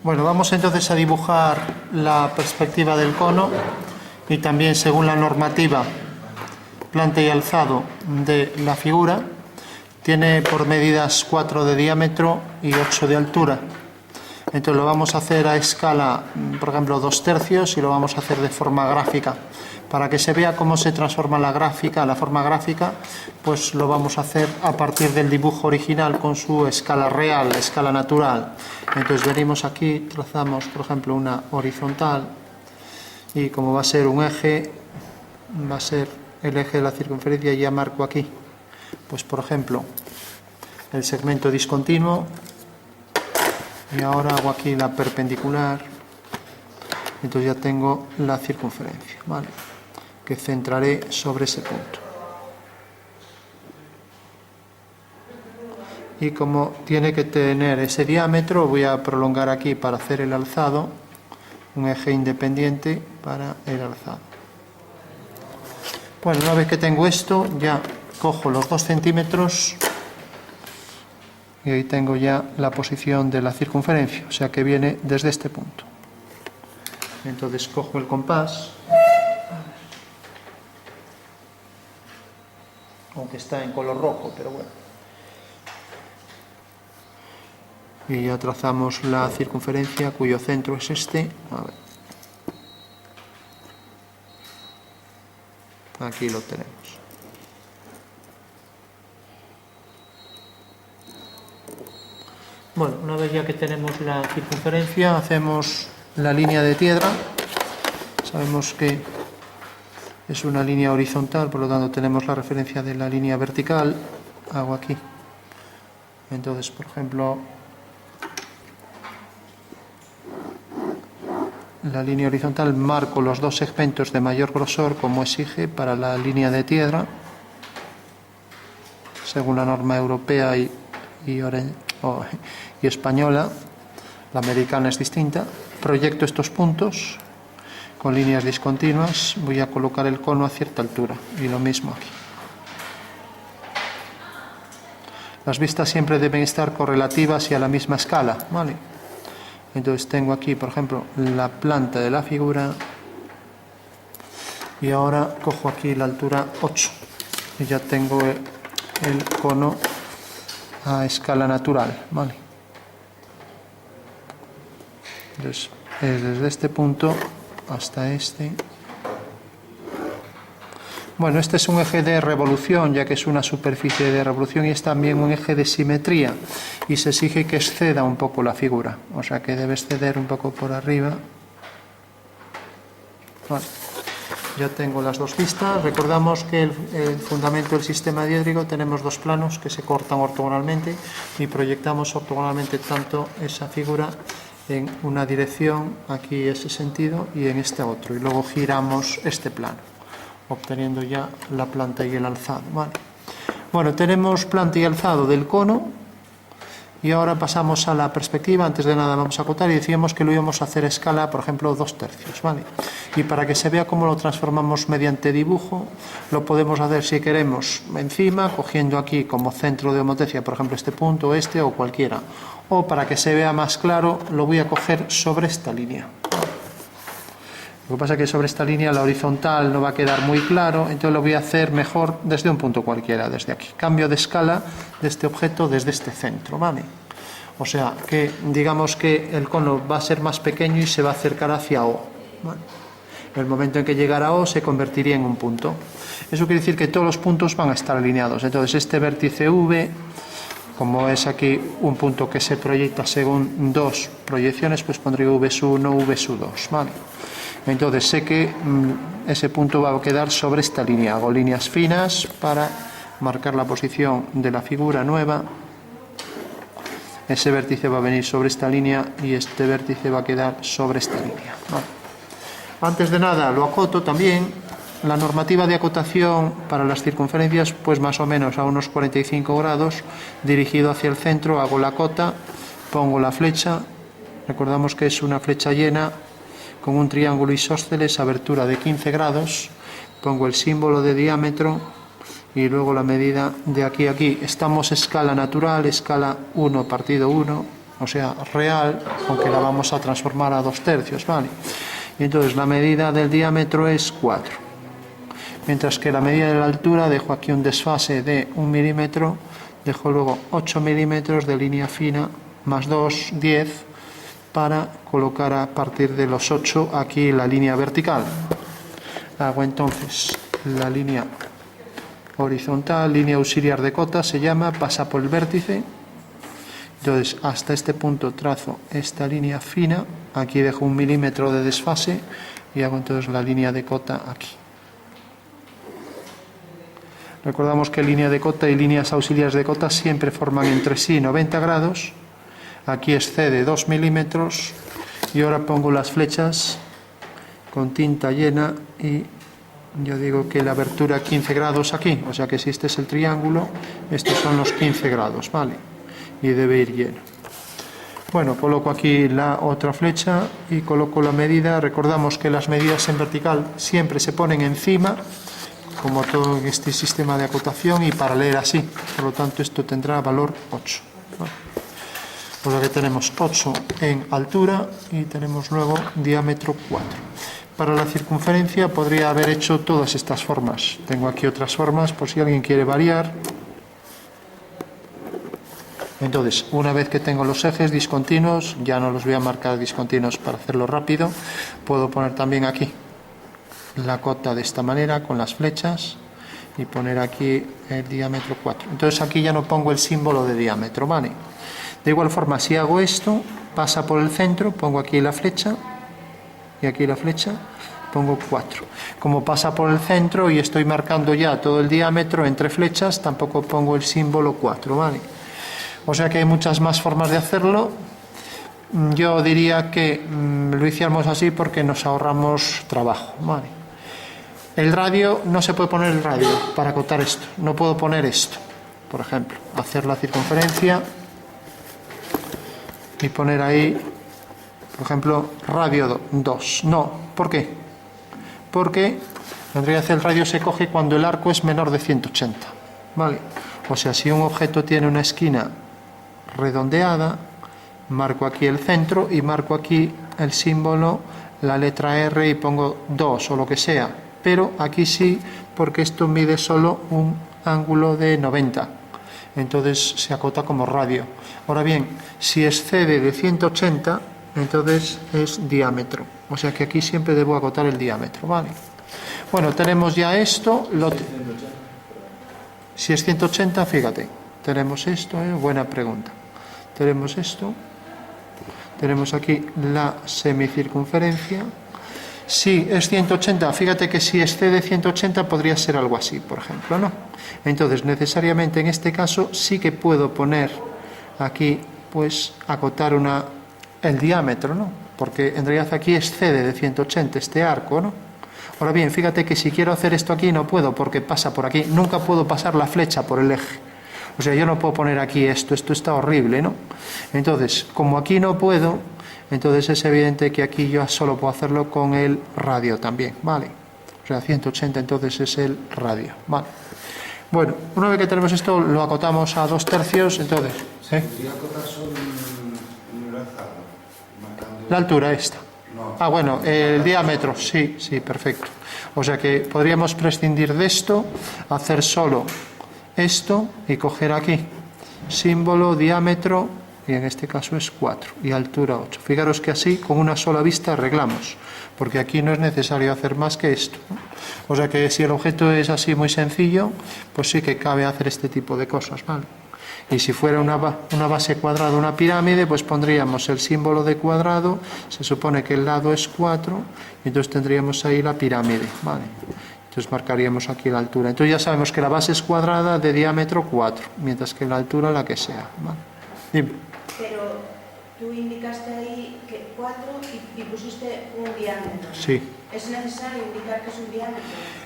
Bueno, vamos entonces a dibujar la perspectiva del cono y también según la normativa planta y alzado de la figura, tiene por medidas 4 de diámetro y 8 de altura. Entonces lo vamos a hacer a escala, por ejemplo, 2/3 y lo vamos a hacer de forma gráfica. Para que se vea cómo se transforma la forma gráfica, pues lo vamos a hacer a partir del dibujo original con su escala real, escala natural. Entonces venimos aquí, trazamos, por ejemplo, una horizontal y como va a ser un eje, va a ser el eje de la circunferencia, y ya marco aquí, pues por ejemplo, el segmento discontinuo. Y ahora hago aquí la perpendicular, entonces ya tengo la circunferencia, ¿vale? Que centraré sobre ese punto. Y como tiene que tener ese diámetro, voy a prolongar aquí para hacer el alzado, un eje independiente para el alzado. Bueno, una vez que tengo esto, ya cojo los 2 centímetros y ahí tengo ya la posición de la circunferencia, o sea que viene desde este punto. Entonces cojo el compás, aunque está en color rojo, pero bueno. Y ya trazamos la circunferencia cuyo centro es este. A ver. Aquí lo tenemos. Bueno, una vez ya que tenemos la circunferencia, hacemos la línea de piedra. Sabemos que es una línea horizontal, por lo tanto tenemos la referencia de la línea vertical. Hago aquí. Entonces, por ejemplo, la línea horizontal, marco los 2 segmentos de mayor grosor como exige para la línea de piedra, según la norma europea y española. La americana es distinta. Proyecto estos puntos con líneas discontinuas, voy a colocar el cono a cierta altura y lo mismo aquí. Las vistas siempre deben estar correlativas y a la misma escala, ¿vale? Entonces tengo aquí, por ejemplo, la planta de la figura y ahora cojo aquí la altura 8 y ya tengo el cono a escala natural, ¿vale? Entonces, desde este punto hasta este. Bueno, este es un eje de revolución, ya que es una superficie de revolución, y es también un eje de simetría, y se exige que exceda un poco la figura, o sea que debe exceder un poco por arriba. Vale. Ya tengo las 2 vistas. Recordamos que el fundamento del sistema diédrico tenemos 2 planos que se cortan ortogonalmente y proyectamos ortogonalmente tanto esa figura en una dirección, aquí ese sentido, y en este otro, y luego giramos este plano, obteniendo ya la planta y el alzado, ¿vale? Bueno, tenemos planta y alzado del cono y ahora pasamos a la perspectiva. Antes de nada vamos a acotar y decíamos que lo íbamos a hacer a escala, por ejemplo, 2/3, ¿vale? Y para que se vea cómo lo transformamos mediante dibujo, lo podemos hacer, si queremos, encima, cogiendo aquí como centro de homotecia, por ejemplo, este punto, este o cualquiera. O para que se vea más claro, lo voy a coger sobre esta línea. Lo que pasa es que sobre esta línea la horizontal no va a quedar muy claro, entonces lo voy a hacer mejor desde un punto cualquiera, desde aquí. Cambio de escala de este objeto desde este centro, ¿vale? O sea que digamos que el cono va a ser más pequeño y se va a acercar hacia O, ¿vale? En el momento en que llegara a O se convertiría en un punto. Eso quiere decir que todos los puntos van a estar alineados. Entonces este vértice V, como es aquí un punto que se proyecta según 2 proyecciones, pues pondría V1, V2, ¿vale? Entonces sé que ese punto va a quedar sobre esta línea. Hago líneas finas para marcar la posición de la figura nueva. Ese vértice va a venir sobre esta línea y este vértice va a quedar sobre esta línea, ¿vale? Antes de nada lo acoto también. La normativa de acotación para las circunferencias, pues más o menos a unos 45 grados, dirigido hacia el centro, hago la cota, pongo la flecha. Recordamos que es una flecha llena con un triángulo isósceles, abertura de 15 grados, pongo el símbolo de diámetro y luego la medida de aquí a aquí. Estamos escala natural, escala 1/1, o sea, real, aunque la vamos a transformar a 2/3, ¿vale? Y entonces la medida del diámetro es 4. Mientras que la medida de la altura, dejo aquí un desfase de 1 milímetro, dejo luego 8 milímetros de línea fina, más 2, 10, para colocar a partir de los 8 aquí la línea vertical. Hago entonces la línea horizontal, línea auxiliar de cota se llama, pasa por el vértice. Entonces hasta este punto trazo esta línea fina, aquí dejo 1 milímetro de desfase y hago entonces la línea de cota aquí. Recordamos que línea de cota y líneas auxiliares de cota siempre forman entre sí 90 grados. Aquí excede 2 milímetros y ahora pongo las flechas con tinta llena y yo digo que la abertura 15 grados aquí, o sea que si este es el triángulo, estos son los 15 grados, ¿vale? Y debe ir lleno. Bueno, coloco aquí la otra flecha y coloco la medida. Recordamos que las medidas en vertical siempre se ponen encima, como todo este sistema de acotación, y para leer así, por lo tanto esto tendrá valor 8, ¿vale? Por lo que tenemos 8 en altura y tenemos luego diámetro 4. Para la circunferencia podría haber hecho todas estas formas. Tengo aquí otras formas por si alguien quiere variar. Entonces, una vez que tengo los ejes discontinuos, ya no los voy a marcar discontinuos para hacerlo rápido, puedo poner también aquí la cota de esta manera con las flechas y poner aquí el diámetro 4. Entonces aquí ya no pongo el símbolo de diámetro, ¿vale? De igual forma, si hago esto, pasa por el centro, pongo aquí la flecha y aquí la flecha, pongo 4. Como pasa por el centro y estoy marcando ya todo el diámetro entre flechas, tampoco pongo el símbolo 4, ¿vale? O sea que hay muchas más formas de hacerlo. Yo diría que lo hiciéramos así porque nos ahorramos trabajo, ¿vale? El radio, no se puede poner el radio para acotar esto, no puedo poner esto, por ejemplo, hacer la circunferencia y poner ahí, por ejemplo, radio 2. No, ¿por qué? Porque en realidad el radio se coge cuando el arco es menor de 180, ¿vale? O sea, si un objeto tiene una esquina redondeada, marco aquí el centro y marco aquí el símbolo, la letra R y pongo 2 o lo que sea, pero aquí sí, porque esto mide solo un ángulo de 90. Entonces se acota como radio. Ahora bien, si excede de 180, entonces es diámetro. O sea que aquí siempre debo acotar el diámetro, ¿vale? Bueno, tenemos ya esto. Si es 180, fíjate, tenemos esto, buena pregunta. Tenemos esto. Tenemos aquí la semicircunferencia. Si es 180, fíjate que si excede 180 podría ser algo así, por ejemplo, ¿no? Entonces, necesariamente en este caso sí que puedo poner aquí, pues, acotar el diámetro, ¿no? Porque en realidad aquí excede de 180 este arco, ¿no? Ahora bien, fíjate que si quiero hacer esto aquí no puedo porque pasa por aquí. Nunca puedo pasar la flecha por el eje. O sea, yo no puedo poner aquí esto está horrible, ¿no? Entonces, como aquí no puedo, entonces es evidente que aquí yo solo puedo hacerlo con el radio también, ¿vale? O sea, 180 entonces es el radio, ¿vale? Bueno, una vez que tenemos esto, lo acotamos a 2/3, entonces... ¿Podría acotar solo un lanzado? La altura esta. No. Ah, bueno, el diámetro, sí, perfecto. O sea que podríamos prescindir de esto, hacer solo esto y coger aquí símbolo, diámetro, y en este caso es 4 y altura 8. Fijaros que así con una sola vista arreglamos, porque aquí no es necesario hacer más que esto, ¿no? O sea que si el objeto es así muy sencillo, pues sí que cabe hacer este tipo de cosas, ¿vale? Y si fuera una base cuadrada, una pirámide, pues pondríamos el símbolo de cuadrado, se supone que el lado es 4, y entonces tendríamos ahí la pirámide, ¿vale? Entonces marcaríamos aquí la altura. Entonces ya sabemos que la base es cuadrada de diámetro 4, mientras que la altura la que sea, ¿vale? Dime. Pero tú indicaste ahí que 4 y pusiste un diámetro. Sí. ¿Es necesario indicar que es un diámetro?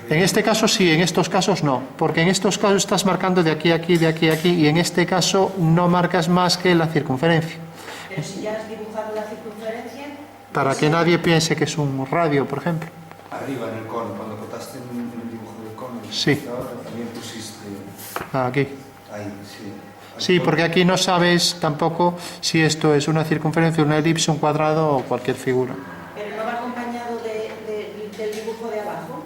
En este caso sí, en estos casos no, porque en estos casos estás marcando de aquí a aquí, de aquí a aquí, y en este caso no marcas más que la circunferencia. Pero si ya has dibujado la circunferencia... Para que nadie piense que es un radio, por ejemplo. Arriba en el cono, cuando acotaste en el dibujo del cono, Sí. ahora también pusiste Aquí. ahí, sí. Sí, porque aquí no sabes tampoco si esto es una circunferencia, una elipse, un cuadrado o cualquier figura. Pero no va acompañado del dibujo de abajo.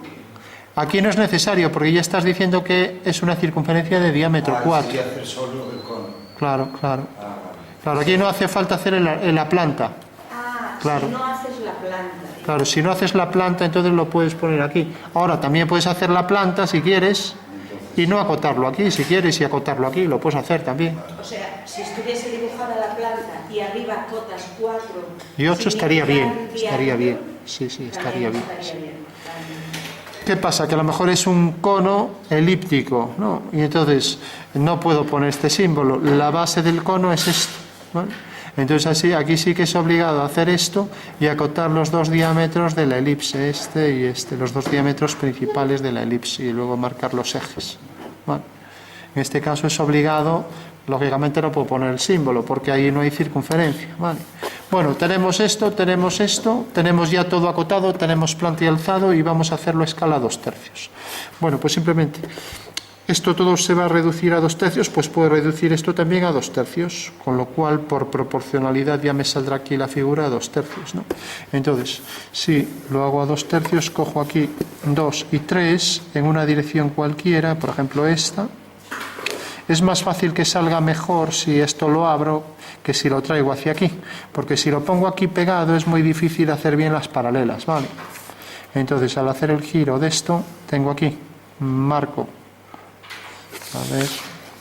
Aquí no es necesario, porque ya estás diciendo que es una circunferencia de diámetro 4. Sí, hacer solo el cono. Claro, claro. Vale. Claro, aquí no hace falta hacer en la planta. Claro. Si no haces la planta. Claro, si no haces la planta, entonces lo puedes poner aquí. Ahora, también puedes hacer la planta si quieres y no acotarlo aquí. Si quieres y acotarlo aquí, lo puedes hacer también. O sea, si estuviese dibujada la planta y arriba cotas 4 y 8 estaría bien, estaría bien. Sí, estaría bien. ¿Qué pasa? Que a lo mejor es un cono elíptico, ¿no? Y entonces no puedo poner este símbolo. La base del cono es esto, ¿vale? Entonces así, aquí sí que es obligado a hacer esto y acotar los dos diámetros de la elipse, este y este, los dos diámetros principales de la elipse, y luego marcar los ejes, ¿vale? En este caso es obligado, lógicamente no puedo poner el símbolo porque ahí no hay circunferencia, ¿vale? Bueno, tenemos esto, tenemos ya todo acotado, tenemos planta y alzado y vamos a hacerlo a escala 2/3. Bueno, pues simplemente esto todo se va a reducir a 2/3, pues puedo reducir esto también a 2/3, con lo cual por proporcionalidad ya me saldrá aquí la figura a 2/3, ¿no? Entonces, si lo hago a 2/3, cojo aquí 2 y 3 en una dirección cualquiera, por ejemplo esta. Es más fácil que salga mejor si esto lo abro que si lo traigo hacia aquí, porque si lo pongo aquí pegado es muy difícil hacer bien las paralelas, ¿vale? Entonces al hacer el giro de esto, tengo aquí, marco, a ver,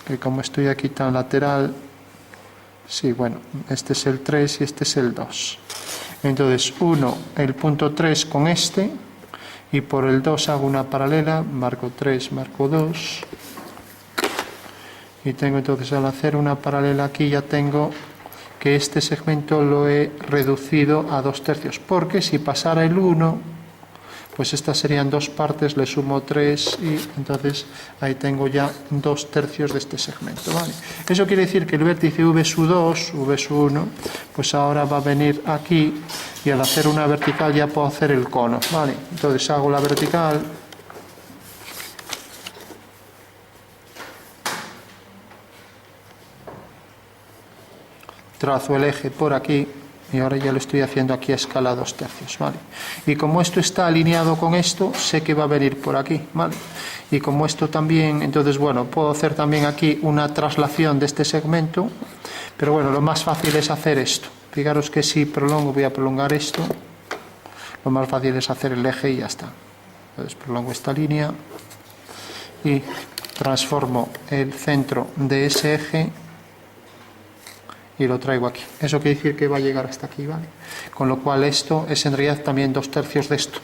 que como estoy aquí tan lateral, sí, bueno, este es el 3 y este es el 2. Entonces uno el punto 3 con este, y por el 2 hago una paralela, marco 3, marco 2, y tengo entonces al hacer una paralela aquí ya tengo que este segmento lo he reducido a 2/3, porque si pasara el 1, pues estas serían dos partes, le sumo 3 y entonces ahí tengo ya 2/3 de este segmento, ¿vale? Eso quiere decir que el vértice V2, V1, pues ahora va a venir aquí y al hacer una vertical ya puedo hacer el cono, ¿vale? Entonces hago la vertical. Trazo el eje por aquí y ahora ya lo estoy haciendo aquí a escala 2/3, ¿vale? Y como esto está alineado con esto, sé que va a venir por aquí, ¿vale? Y como esto también, entonces bueno, puedo hacer también aquí una traslación de este segmento, pero bueno, lo más fácil es hacer esto. Fijaros que si prolongo, voy a prolongar esto, lo más fácil es hacer el eje y ya está. Entonces prolongo esta línea y transformo el centro de ese eje y lo traigo aquí. Eso quiere decir que va a llegar hasta aquí, ¿vale? Con lo cual esto es en realidad también 2/3 de esto,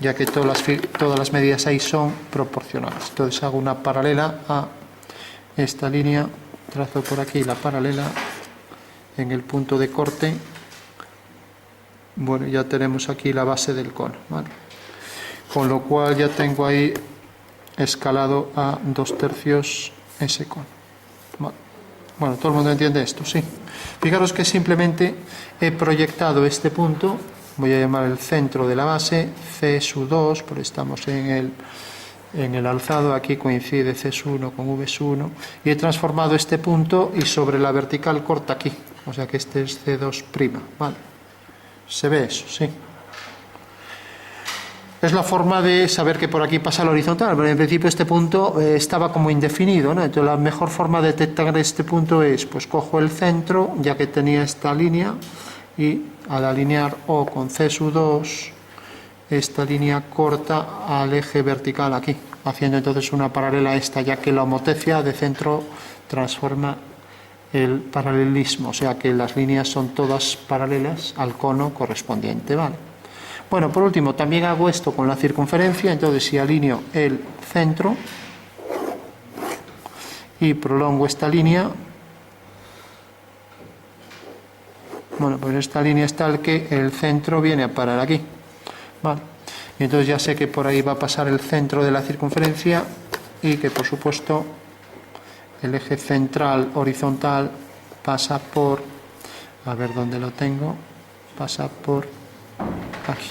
ya que todas las medidas ahí son proporcionales. Entonces hago una paralela a esta línea, trazo por aquí la paralela en el punto de corte. Bueno, ya tenemos aquí la base del cono, ¿vale? Con lo cual ya tengo ahí escalado a 2/3 ese cono, ¿vale? Bueno, todo el mundo entiende esto, sí. Fijaros que simplemente he proyectado este punto, voy a llamar el centro de la base, C2, porque estamos en el alzado, aquí coincide C1 con V1, y he transformado este punto y sobre la vertical corta aquí, o sea que este es C2', ¿vale? ¿Se ve eso? Sí. Es la forma de saber que por aquí pasa la horizontal, pero en principio este punto estaba como indefinido, ¿no? Entonces la mejor forma de detectar este punto es, pues cojo el centro, ya que tenía esta línea, y al alinear O con C2, esta línea corta al eje vertical aquí, haciendo entonces una paralela a esta, ya que la homotecia de centro transforma el paralelismo, o sea que las líneas son todas paralelas al cono correspondiente, ¿vale? Bueno, por último, también hago esto con la circunferencia, entonces si alineo el centro y prolongo esta línea, bueno, pues esta línea es tal que el centro viene a parar aquí, ¿vale? Y entonces ya sé que por ahí va a pasar el centro de la circunferencia y que, por supuesto, el eje central horizontal pasa por, a ver dónde lo tengo, pasa por aquí.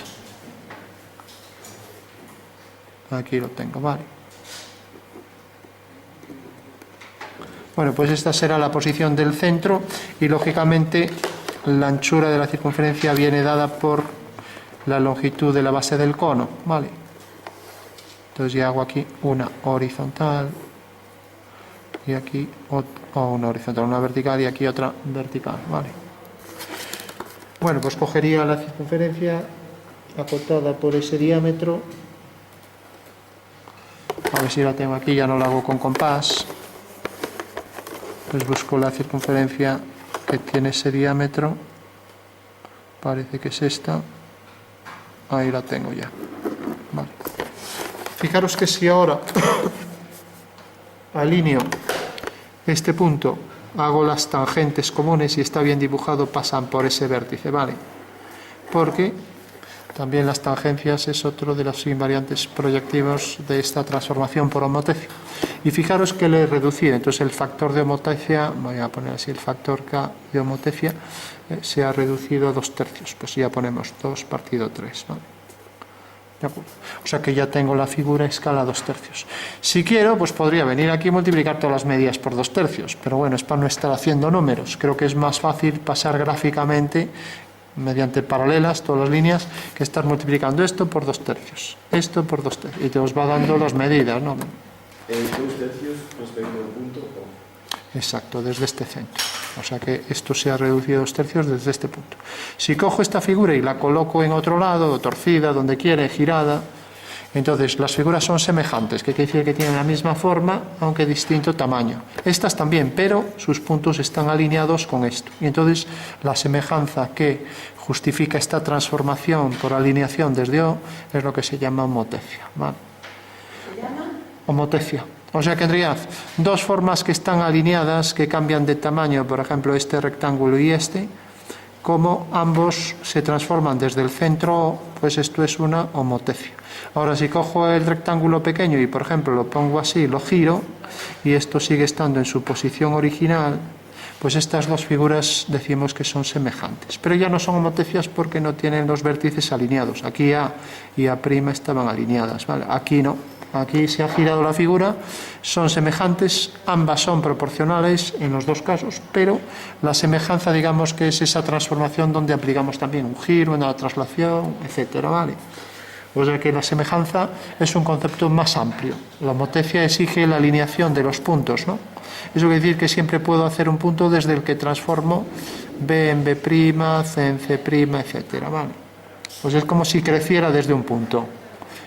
Aquí lo tengo, vale. Bueno, pues esta será la posición del centro y lógicamente la anchura de la circunferencia viene dada por la longitud de la base del cono, ¿vale? Entonces ya hago aquí una horizontal y aquí una horizontal, una vertical y aquí otra vertical, ¿vale? Bueno, pues cogería la circunferencia acotada por ese diámetro. A ver si la tengo aquí, ya no la hago con compás. Pues busco la circunferencia que tiene ese diámetro. Parece que es esta. Ahí la tengo ya. Vale. Fijaros que si ahora alineo este punto, hago las tangentes comunes y está bien dibujado, pasan por ese vértice, ¿vale? Porque también las tangencias es otro de los invariantes proyectivos de esta transformación por homotecia. Y fijaros que le he reducido, entonces el factor de homotecia, voy a poner así el factor K de homotecia, se ha reducido a 2/3, pues ya ponemos 2 partido 3, ¿vale? ¿De acuerdo? O sea que ya tengo la figura a escala 2/3. Si quiero, pues podría venir aquí y multiplicar todas las medidas por 2/3, pero bueno, es para no estar haciendo números. Creo que es más fácil pasar gráficamente, mediante paralelas, todas las líneas, que estar multiplicando esto por 2/3, esto por 2/3, y te os va dando las medidas, ¿no? 2/3 respecto al punto O. Exacto, desde este centro. O sea que esto se ha reducido a 2/3 desde este punto. Si cojo esta figura y la coloco en otro lado, torcida, donde quiere, girada, entonces las figuras son semejantes, que quiere decir que tienen la misma forma, aunque distinto tamaño. Estas también, pero sus puntos están alineados con esto. Y entonces la semejanza que justifica esta transformación por alineación desde O es lo que se llama homotecia, ¿vale? ¿Se llama? Homotecia. O sea que en realidad dos formas que están alineadas, que cambian de tamaño, por ejemplo este rectángulo y este, como ambos se transforman desde el centro, pues esto es una homotecia. Ahora si cojo el rectángulo pequeño y por ejemplo lo pongo así, lo giro, y esto sigue estando en su posición original, pues estas dos figuras decimos que son semejantes. Pero ya no son homotecias porque no tienen los vértices alineados. Aquí A y A' estaban alineadas, ¿vale? Aquí no. Aquí se ha girado la figura, son semejantes, ambas son proporcionales en los dos casos, pero la semejanza, digamos que es esa transformación donde aplicamos también un giro, una traslación, etcétera, ¿vale? O sea que la semejanza es un concepto más amplio. La homotecia exige la alineación de los puntos, ¿no? Eso quiere decir que siempre puedo hacer un punto desde el que transformo B en B', C en C', etcétera, ¿vale? Pues es como si creciera desde un punto,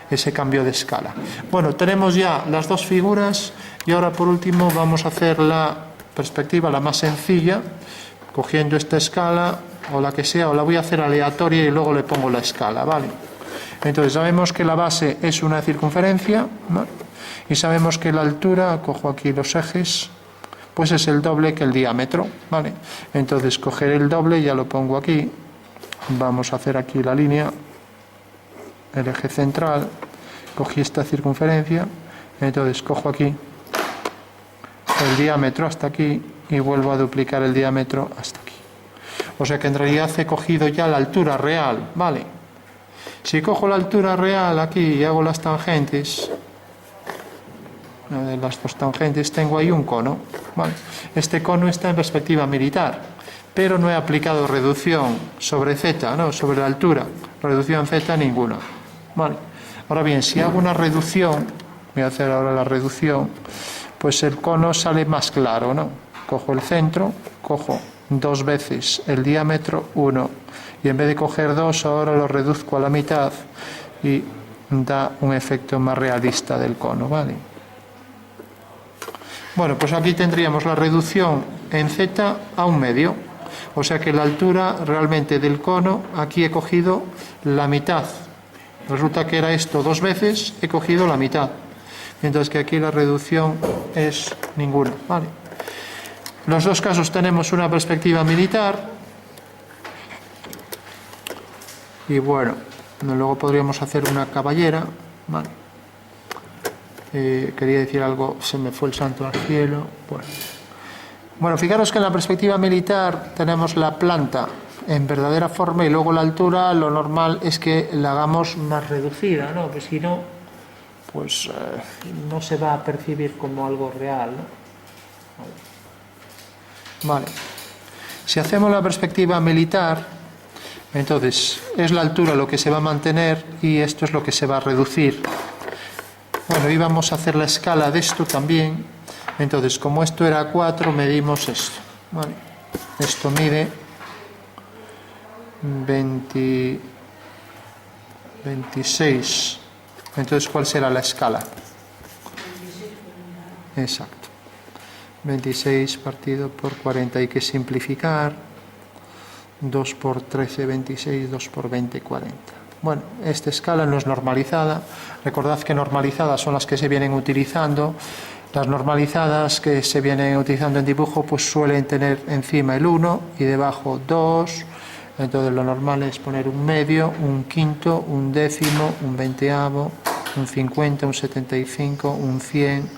ese cambio de escala. Bueno, tenemos ya las dos figuras y ahora por último vamos a hacer la perspectiva, la más sencilla, cogiendo esta escala o la que sea, o la voy a hacer aleatoria y luego le pongo la escala, ¿vale? Entonces sabemos que la base es una circunferencia, ¿vale? Y sabemos que la altura, cojo aquí los ejes, pues es el doble que el diámetro, ¿vale? Entonces cogeré el doble, ya lo pongo aquí, vamos a hacer aquí la línea, el eje central, cogí esta circunferencia, entonces cojo aquí el diámetro hasta aquí y vuelvo a duplicar el diámetro hasta aquí. O sea que en realidad he cogido ya la altura real, ¿vale? Si cojo la altura real aquí y hago las tangentes, de las dos tangentes tengo ahí un cono, ¿vale? Este cono está en perspectiva militar, pero no he aplicado reducción sobre z, ¿no? Sobre la altura, reducción z ninguna. Vale. Ahora bien, si hago una reducción, voy a hacer ahora la reducción, pues el cono sale más claro, ¿no? Cojo el centro, cojo 2 veces el diámetro, 1, y en vez de coger 2, ahora lo reduzco a la mitad y da un efecto más realista del cono, ¿vale? Bueno, pues aquí tendríamos la reducción en z a 1/2, o sea que la altura realmente del cono, aquí he cogido la mitad. Resulta que era esto 2 veces, he cogido la mitad, mientras que aquí la reducción es ninguna, ¿vale? En los dos casos tenemos una perspectiva militar y bueno, luego podríamos hacer una caballera, ¿vale? Quería decir algo, se me fue el santo al cielo. Bueno, fijaros que en la perspectiva militar tenemos la planta en verdadera forma y luego la altura, lo normal es que la hagamos más reducida, ¿no? Pues si no, pues no se va a percibir como algo real, ¿no? Vale. Si hacemos la perspectiva militar, entonces es la altura lo que se va a mantener y esto es lo que se va a reducir. Bueno, y vamos a hacer la escala de esto también. Entonces, como esto era 4, medimos esto. Vale. Esto mide 26. Entonces, ¿cuál será la escala? Exacto. 26 partido por 40. Hay que simplificar. 2 por 13, 26. 2 por 20, 40. Bueno, esta escala no es normalizada. Recordad que normalizadas son las que se vienen utilizando. Las normalizadas que se vienen utilizando en dibujo pues suelen tener encima el 1 y debajo 2. Entonces lo normal es poner un medio, un quinto, un décimo, un veinteavo, un 50, un 75, un 100.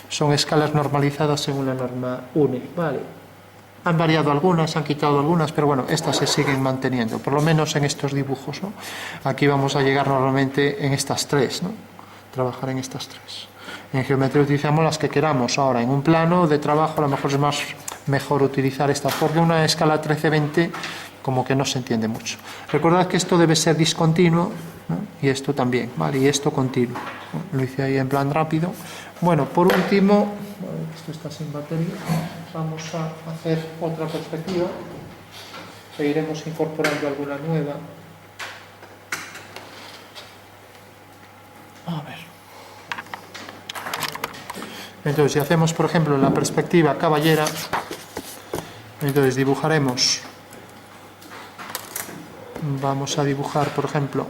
Son escalas normalizadas según la norma UNE. Vale. Han variado algunas, han quitado algunas, pero bueno, estas se siguen manteniendo, por lo menos en estos dibujos, ¿no? Aquí vamos a llegar normalmente en estas tres, ¿no? Trabajar en estas tres. En geometría utilizamos las que queramos. Ahora, en un plano de trabajo a lo mejor es mejor utilizar estas, porque una escala 13-20 como que no se entiende mucho. Recordad que esto debe ser discontinuo, ¿no? Y esto también, ¿vale? Y esto continuo, ¿no? Lo hice ahí en plan rápido. Bueno, por último, esto está sin batería, vamos a hacer otra perspectiva e iremos incorporando alguna nueva. A ver. Entonces, si hacemos, por ejemplo, la perspectiva caballera, entonces dibujaremos, vamos a dibujar, por ejemplo,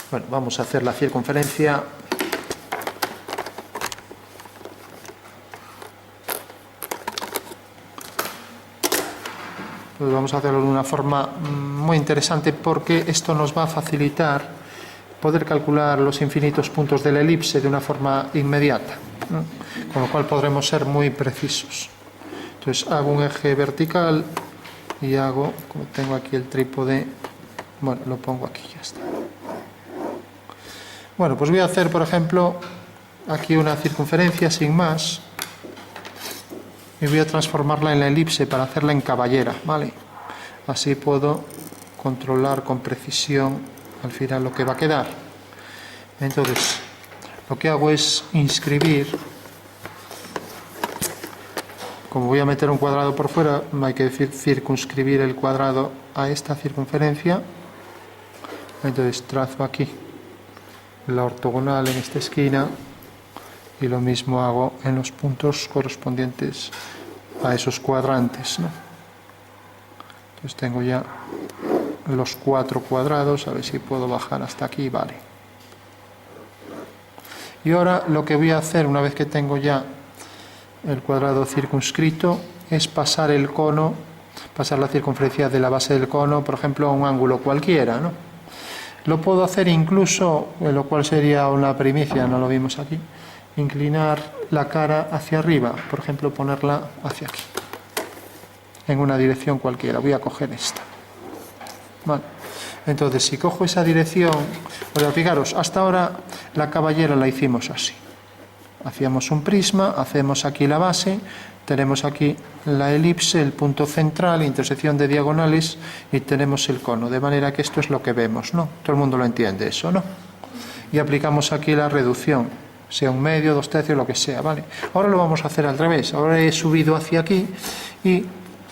bueno, vamos a hacer la circunferencia. Pues vamos a hacerlo de una forma muy interesante porque esto nos va a facilitar poder calcular los infinitos puntos de la elipse de una forma inmediata, ¿no? Con lo cual podremos ser muy precisos. Entonces hago un eje vertical y hago, como tengo aquí el trípode, bueno, lo pongo aquí, ya está. Bueno, pues voy a hacer, por ejemplo, aquí una circunferencia sin más. Y voy a transformarla en la elipse para hacerla en caballera, ¿vale? Así puedo controlar con precisión al final lo que va a quedar. Entonces, lo que hago es inscribir. Como voy a meter un cuadrado por fuera, hay que circunscribir el cuadrado a esta circunferencia. Entonces trazo aquí la ortogonal en esta esquina. Y lo mismo hago en los puntos correspondientes a esos cuadrantes, ¿no? Entonces tengo ya los 4 cuadrados, a ver si puedo bajar hasta aquí, vale. Y ahora lo que voy a hacer, una vez que tengo ya el cuadrado circunscrito, es pasar el cono, pasar la circunferencia de la base del cono, por ejemplo, a un ángulo cualquiera, ¿no? Lo puedo hacer incluso, lo cual sería una primicia, no lo vimos aquí, inclinar la cara hacia arriba, por ejemplo, ponerla hacia aquí, en una dirección cualquiera. Voy a coger esta. Vale. Entonces, si cojo esa dirección, pues fijaros, hasta ahora la caballera la hicimos así. Hacíamos un prisma, hacemos aquí la base, tenemos aquí la elipse, el punto central, intersección de diagonales y tenemos el cono, de manera que esto es lo que vemos, ¿no? Todo el mundo lo entiende eso, ¿no? Y aplicamos aquí la reducción, sea un medio, 2/3, lo que sea, ¿vale? Ahora lo vamos a hacer al revés. Ahora he subido hacia aquí y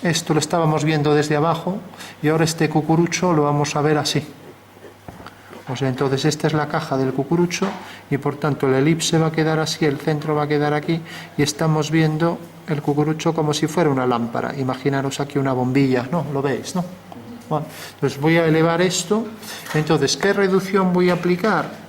esto lo estábamos viendo desde abajo y ahora este cucurucho lo vamos a ver así. O sea, entonces esta es la caja del cucurucho y por tanto la elipse va a quedar así, el centro va a quedar aquí y estamos viendo el cucurucho como si fuera una lámpara. Imaginaros aquí una bombilla, ¿no? ¿Lo veis, no? Bueno, entonces voy a elevar esto. Entonces, ¿qué reducción voy a aplicar?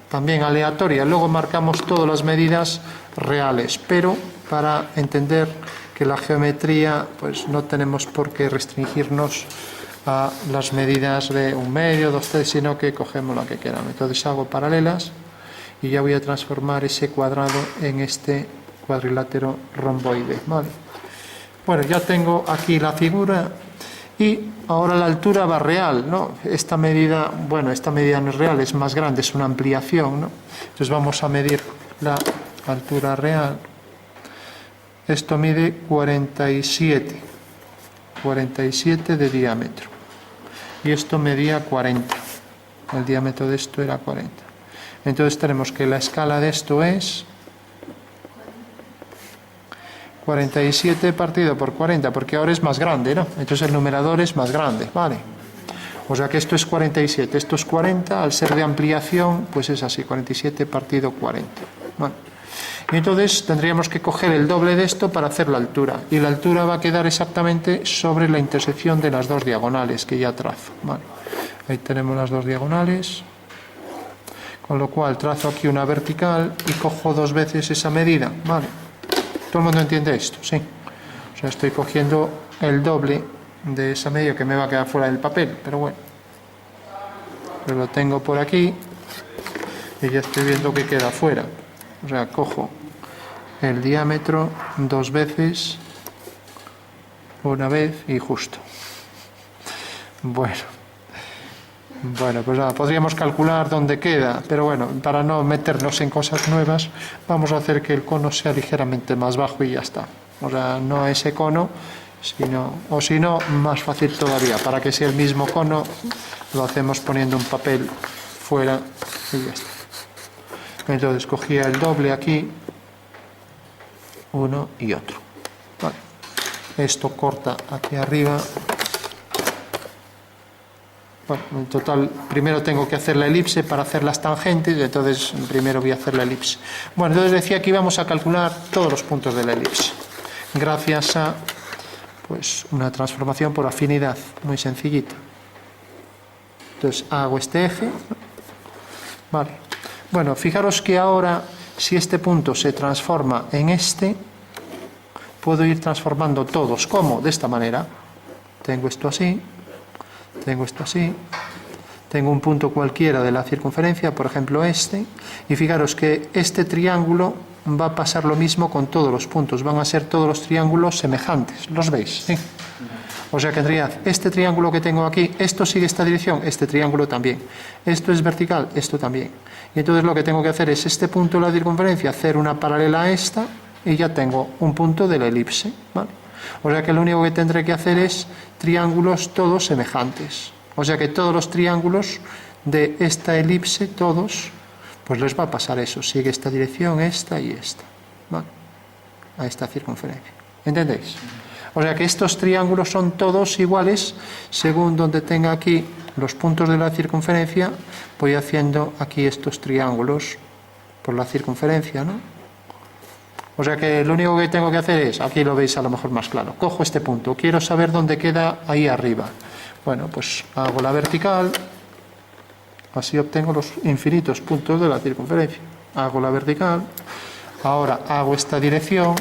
También aleatoria, luego marcamos todas las medidas reales, pero para entender que la geometría, pues no tenemos por qué restringirnos a las medidas de un medio, 2/3, sino que cogemos la que queramos. Entonces hago paralelas y ya voy a transformar ese cuadrado en este cuadrilátero romboide, ¿vale? Bueno, ya tengo aquí la figura. Y ahora la altura va real, ¿no? Esta medida, bueno, esta medida no es real, es más grande, es una ampliación, ¿no? Entonces vamos a medir la altura real. Esto mide 47 de diámetro. Y esto medía 40. El diámetro de esto era 40. Entonces tenemos que la escala de esto es 47 partido por 40, porque ahora es más grande, ¿no? Entonces el numerador es más grande, ¿vale? O sea que esto es 47, esto es 40, al ser de ampliación, pues es así, 47 partido 40. Bueno. Y entonces tendríamos que coger el doble de esto para hacer la altura. Y la altura va a quedar exactamente sobre la intersección de las dos diagonales que ya trazo. Vale. Ahí tenemos las dos diagonales. Con lo cual trazo aquí una vertical y cojo 2 veces esa medida. Vale. ¿Todo el mundo entiende esto? Sí. O sea, estoy cogiendo el doble de esa medida que me va a quedar fuera del papel, pero bueno. Pero lo tengo por aquí y ya estoy viendo que queda fuera. O sea, cojo el diámetro 2 veces, una vez y justo. Bueno, pues nada, podríamos calcular dónde queda, pero bueno, para no meternos en cosas nuevas, vamos a hacer que el cono sea ligeramente más bajo y ya está. O sea, no ese cono, o si no, más fácil todavía. Para que sea el mismo cono, lo hacemos poniendo un papel fuera y ya está. Entonces cogía el doble aquí, uno y otro. Vale. Esto corta aquí arriba. Bueno, en total, primero tengo que hacer la elipse para hacer las tangentes, entonces primero voy a hacer la elipse. Bueno, entonces decía que íbamos a calcular todos los puntos de la elipse, gracias a pues, una transformación por afinidad, muy sencillita. Entonces hago este eje. Vale. Bueno, fijaros que ahora, si este punto se transforma en este, puedo ir transformando todos. ¿Cómo? De esta manera. Tengo esto así. Tengo esto así, tengo un punto cualquiera de la circunferencia, por ejemplo este, y fijaros que este triángulo va a pasar lo mismo con todos los puntos, van a ser todos los triángulos semejantes, ¿los veis? ¿Sí? O sea que tendría este triángulo que tengo aquí, esto sigue esta dirección, este triángulo también, esto es vertical, esto también, y entonces lo que tengo que hacer es este punto de la circunferencia, hacer una paralela a esta, y ya tengo un punto de la elipse, ¿vale? O sea que lo único que tendré que hacer es triángulos todos semejantes. O sea que todos los triángulos de esta elipse, todos, pues les va a pasar eso. Sigue esta dirección, esta y esta. ¿Vale? A esta circunferencia. ¿Entendéis? O sea que estos triángulos son todos iguales según donde tenga aquí los puntos de la circunferencia. Voy haciendo aquí estos triángulos por la circunferencia, ¿no? O sea que lo único que tengo que hacer es, aquí lo veis a lo mejor más claro, cojo este punto, quiero saber dónde queda ahí arriba. Bueno, pues hago la vertical, así obtengo los infinitos puntos de la circunferencia. Hago la vertical, ahora hago esta dirección,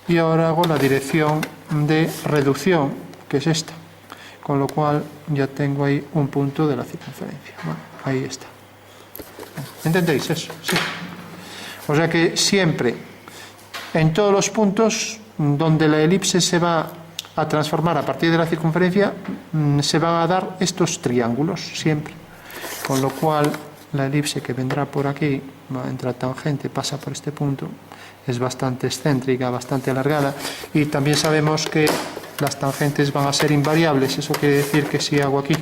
y ahora hago la dirección de reducción, que es esta. Con lo cual ya tengo ahí un punto de la circunferencia. Bueno, ahí está. ¿Entendéis eso? Sí. O sea que siempre, en todos los puntos donde la elipse se va a transformar a partir de la circunferencia, se van a dar estos triángulos, siempre. Con lo cual la elipse que vendrá por aquí, entra tangente, pasa por este punto, es bastante excéntrica, bastante alargada, y también sabemos que las tangentes van a ser invariables. Eso quiere decir que si hago aquí,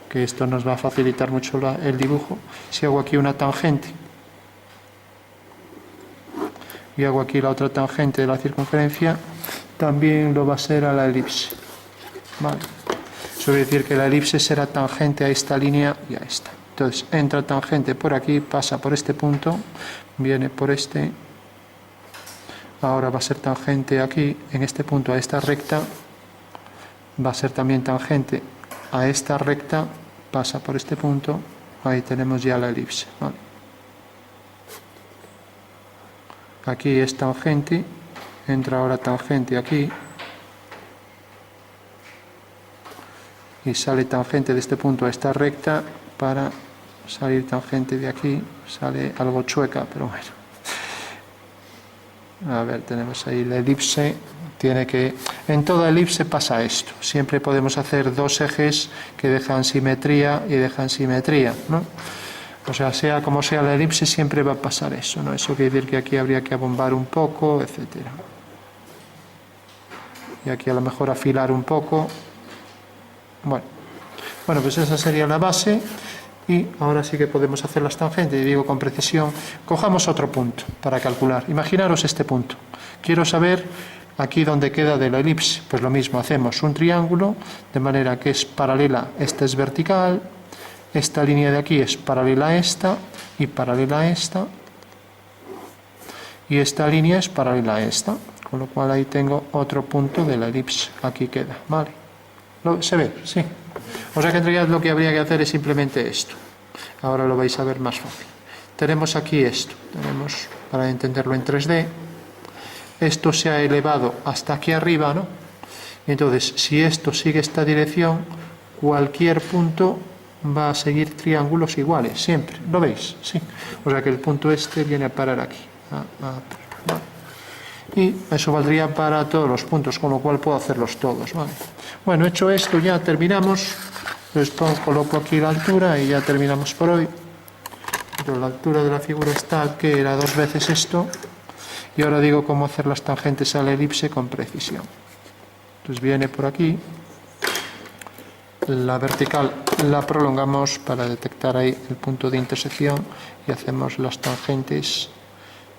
que esto nos va a facilitar mucho el dibujo, si hago aquí una tangente y hago aquí la otra tangente de la circunferencia, también lo va a ser a la elipse. ¿Vale? Eso quiere decir que la elipse será tangente a esta línea y a esta. Entonces entra tangente por aquí, pasa por este punto, viene por este, ahora va a ser tangente aquí, en este punto, a esta recta, va a ser también tangente a esta recta, pasa por este punto, ahí tenemos ya la elipse. ¿Vale? Aquí es tangente, entra ahora tangente aquí, y sale tangente de este punto a esta recta, para salir tangente de aquí, sale algo chueca, pero bueno. A ver, tenemos ahí la elipse. En toda elipse pasa esto. Siempre podemos hacer dos ejes que dejan simetría y dejan simetría, ¿no? O sea como sea la elipse, siempre va a pasar eso, ¿no? Eso quiere decir que aquí habría que abombar un poco, etcétera. Y aquí a lo mejor afilar un poco. Bueno, pues esa sería la base. Y ahora sí que podemos hacer las tangentes. Y digo con precisión, cojamos otro punto para calcular. Imaginaros este punto. Quiero saber aquí dónde queda de la elipse. Pues lo mismo, hacemos un triángulo de manera que es paralela, esta es vertical, esta línea de aquí es paralela a esta y paralela a esta, y esta línea es paralela a esta, con lo cual ahí tengo otro punto de la elipse. Aquí queda, ¿vale? ¿Se ve? Sí. O sea que en realidad lo que habría que hacer es simplemente esto. Ahora lo vais a ver más fácil. Tenemos aquí esto. Tenemos, para entenderlo en 3D, esto se ha elevado hasta aquí arriba, ¿no? Entonces, si esto sigue esta dirección, cualquier punto va a seguir triángulos iguales, siempre. ¿Lo veis? Sí. O sea que el punto este viene a parar aquí. Vale. Y eso valdría para todos los puntos, con lo cual puedo hacerlos todos, ¿vale? Bueno, hecho esto ya terminamos. Después coloco aquí la altura y ya terminamos por hoy. Pero la altura de la figura está que era 2 veces esto. Y ahora digo cómo hacer las tangentes a la elipse con precisión. Entonces viene por aquí. La vertical la prolongamos para detectar ahí el punto de intersección y hacemos las tangentes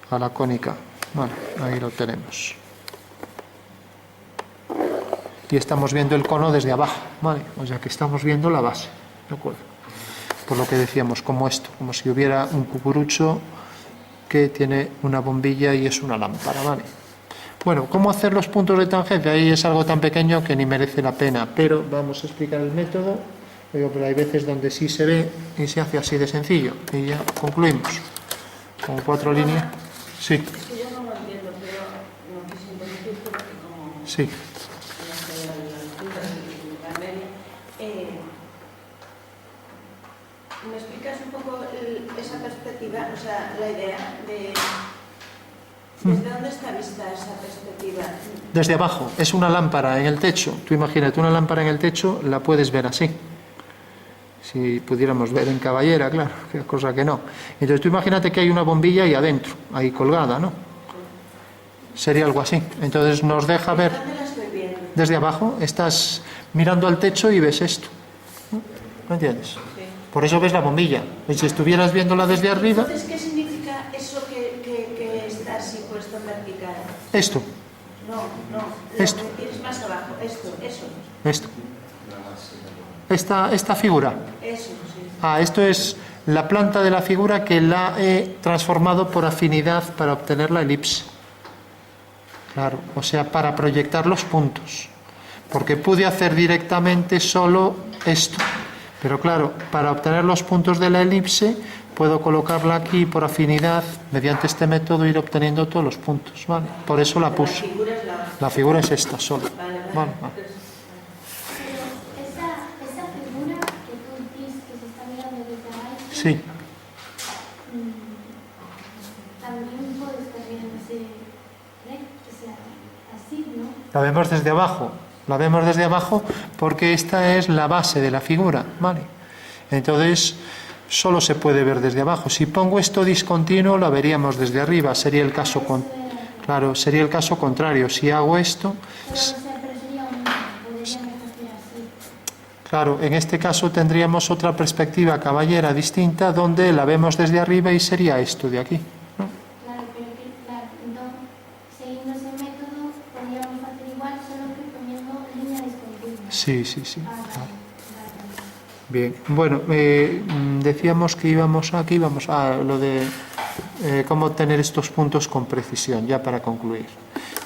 a la cónica. Vale, ahí lo tenemos. Y estamos viendo el cono desde abajo, ¿vale? O sea que estamos viendo la base, ¿de acuerdo? Por lo que decíamos, como esto, como si hubiera un cucurucho que tiene una bombilla y es una lámpara, ¿vale? Bueno, ¿cómo hacer los puntos de tangencia? Ahí es algo tan pequeño que ni merece la pena, pero vamos a explicar el método. Pero hay veces donde sí se ve y se hace así de sencillo. Y ya concluimos. Con 4 líneas. Sí. Es que yo no lo entiendo, pero no quise interrumpir porque como... Sí. ¿Me explicas un poco esa perspectiva, o sea, la idea de... ¿Desde dónde está vista esa perspectiva? Desde abajo. Es una lámpara en el techo. Tú imagínate una lámpara en el techo, la puedes ver así. Si pudiéramos ver en caballera, claro, cosa que no. Entonces tú imagínate que hay una bombilla ahí adentro, ahí colgada, ¿no? Sería algo así. Entonces nos deja ver... ¿Dónde la estoy viendo? Desde abajo, estás mirando al techo y ves esto. ¿No entiendes? Sí. Por eso ves la bombilla. Y si estuvieras viéndola desde arriba... Entonces, ¿qué significa eso que está así puesto en vertical? Esto. No. Esto. Lo que tienes más abajo. Eso. Esto. Esta figura. Eso, sí. Esto es la planta de la figura que la he transformado por afinidad para obtener la elipse. Claro, o sea, para proyectar los puntos. Porque pude hacer directamente solo esto. Pero claro, para obtener los puntos de la elipse, puedo colocarla aquí por afinidad, mediante este método ir obteniendo todos los puntos, ¿vale? Por eso la puse. La figura es la... La figura es esta solo. Vale. Pero esa figura que tú dices que se está mirando desde abajo, Sí. también puede estar viéndose recto, o sea, así, ¿no? La vemos desde abajo. La vemos desde abajo porque esta es la base de la figura, ¿vale? Entonces, solo se puede ver desde abajo. Si pongo esto discontinuo, la veríamos desde arriba. Sería el caso Claro, sería el caso contrario. Si hago esto... Pero sería podríamos hacer así. Claro, en este caso tendríamos otra perspectiva caballera distinta donde la vemos desde arriba y sería esto de aquí, ¿no? Claro, pero entonces, siguiendo ese método, podríamos hacer igual, solo que poniendo línea discontinua. Sí. Vale. Bien, bueno, decíamos que íbamos a lo de cómo obtener estos puntos con precisión, ya para concluir.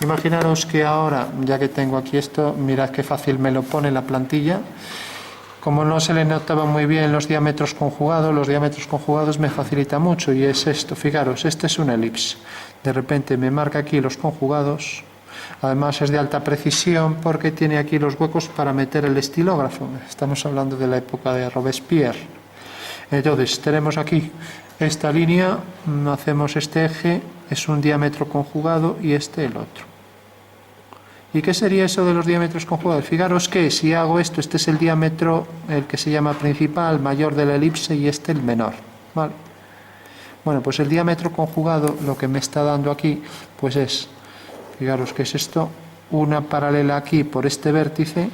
Imaginaros que ahora, ya que tengo aquí esto, mirad qué fácil me lo pone la plantilla. Como no se le notaba muy bien los diámetros conjugados me facilita mucho y es esto. Fijaros, este es una elipse. De repente me marca aquí los conjugados. Además es de alta precisión porque tiene aquí los huecos para meter el estilógrafo. Estamos hablando de la época de Robespierre. Entonces tenemos aquí esta línea, hacemos este eje, es un diámetro conjugado y este el otro. ¿Y qué sería eso de los diámetros conjugados? Fijaros que si hago esto, este es el diámetro, el que se llama principal, mayor de la elipse y este el menor. ¿vale? Bueno, pues el diámetro conjugado lo que me está dando aquí, pues es, fijaros que es esto, una paralela aquí por este vértice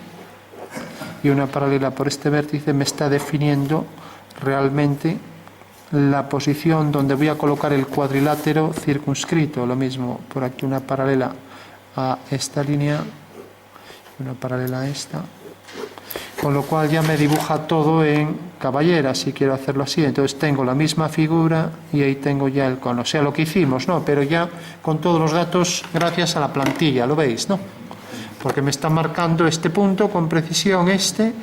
y una paralela por este vértice, me está definiendo realmente la posición donde voy a colocar el cuadrilátero circunscrito. Lo mismo, por aquí una paralela a esta línea, una paralela a esta, con lo cual ya me dibuja todo en caballera, si quiero hacerlo así. Entonces tengo la misma figura y ahí tengo ya el cono, o sea, lo que hicimos, ¿no? Pero ya con todos los datos gracias a la plantilla, ¿lo veis, no? Porque me está marcando este punto con precisión, e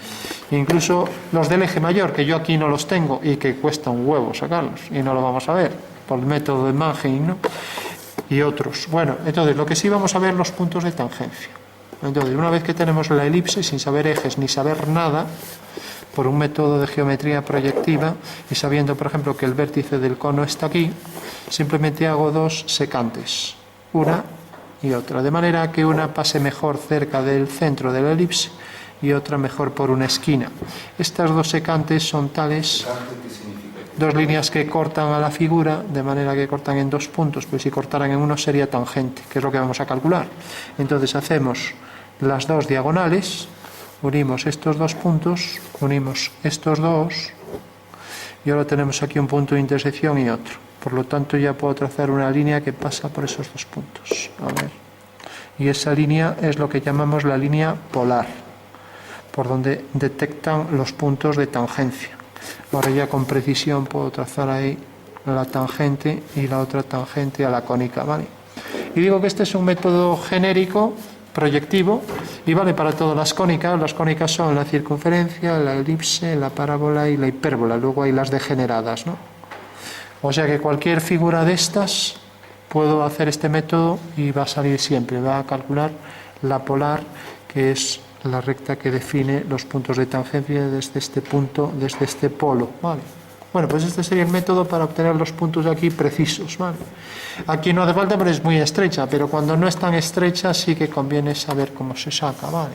incluso los del eje mayor, que yo aquí no los tengo y que cuesta un huevo sacarlos, y no lo vamos a ver por el método de Mannheim, ¿no? Y otros. Bueno, entonces lo que sí vamos a ver los puntos de tangencia. Entonces, una vez que tenemos la elipse, sin saber ejes ni saber nada, por un método de geometría proyectiva, y sabiendo, por ejemplo, que el vértice del cono está aquí, simplemente hago dos secantes, una y otra, de manera que una pase mejor cerca del centro de la elipse y otra mejor por una esquina. Estas dos secantes son tales, ¿Qué significa? dos líneas que cortan a la figura, de manera que cortan en dos puntos, pues si cortaran en uno sería tangente, que es lo que vamos a calcular. Entonces hacemos las dos diagonales, unimos estos dos puntos, unimos estos dos, y ahora tenemos aquí un punto de intersección y otro. Por lo tanto ya puedo trazar una línea que pasa por esos dos puntos. A ver. Y esa línea es lo que llamamos la línea polar, por donde detectan los puntos de tangencia. Ahora ya con precisión puedo trazar ahí la tangente y la otra tangente a la cónica, ¿vale? Y digo que este es un método genérico, proyectivo, y vale para todas las cónicas. Las cónicas son la circunferencia, la elipse, la parábola y la hipérbola. Luego hay las degeneradas, ¿no? O sea que cualquier figura de estas puedo hacer este método y va a salir siempre, va a calcular la polar, que es la recta que define los puntos de tangencia desde este punto, desde este polo, ¿vale? Bueno, pues este sería el método para obtener los puntos aquí precisos, ¿vale? Aquí no hace falta, pero es muy estrecha, pero cuando no es tan estrecha sí que conviene saber cómo se saca, ¿vale?